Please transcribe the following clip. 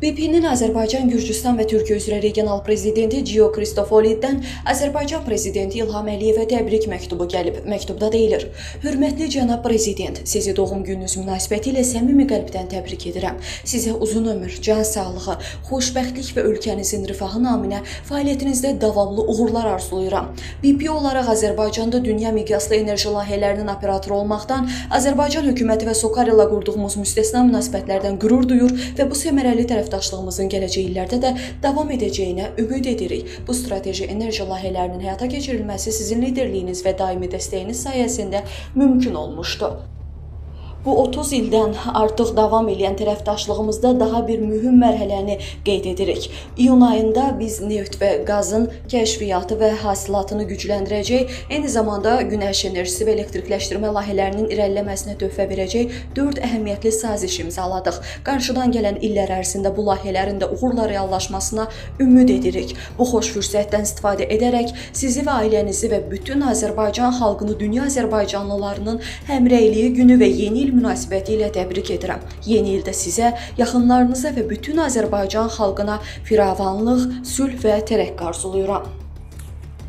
BP-nin Azərbaycan, Gürcüstan və Türkiyə üzrə regional prezidenti Gio Kristofoliddən Azərbaycan prezidenti İlham Əliyevə təbrik məktubu gəlib. Məktubda deyilir: Hörmətli cənab prezident, sizi doğum gününüz münasibətilə səmimi qəlbdən təbrik edirəm. Sizə uzun ömür, can sağlığı, xoşbəxtlik və ölkənizin rifahı naminə fəaliyyətinizdə davamlı uğurlar arzulayıram. BP olaraq Azərbaycanda dünya miqyaslı enerji layihələrinin operatoru olmaqdan, Azərbaycan hökuməti və SOCAR ilə qurduğumuz müstəsna münasibətlərdən qürur duyur və bu səmərəli tərəfdaşlığımızın gələcək illərdə də davam edəcəyinə ümid edirik. Bu strateji enerji layihələrinin həyata keçirilməsi sizin liderliyiniz və daimi dəstəyiniz sayəsində mümkün olmuşdu. Bu 30 ildən artıq davam edən tərəfdaşlığımızda daha bir mühüm mərhələni qeyd edirik. İyun ayında biz neft və qazın kəşfiyyatı və hasilatını gücləndirəcək, eyni zamanda günəş enerjisi və elektrikləşdirmə layihələrinin irəliləməsinə töhfə verəcək 4 əhəmiyyətli saziş imzaladıq. Qarşıdan gələn illər ərzində bu layihələrin də uğurla reallaşmasına ümid edirik. Bu xoş fürsətdən istifadə edərək sizi və ailənizi və bütün Azərbaycan xalqını dünya azərbaycanlılarının həmrəyliyi günü və yeni il münasibətilə təbrik edirəm. Yeni ildə sizə, yaxınlarınıza və bütün Azərbaycan xalqına firavanlıq, sülh və tərəqqi arzulayıram.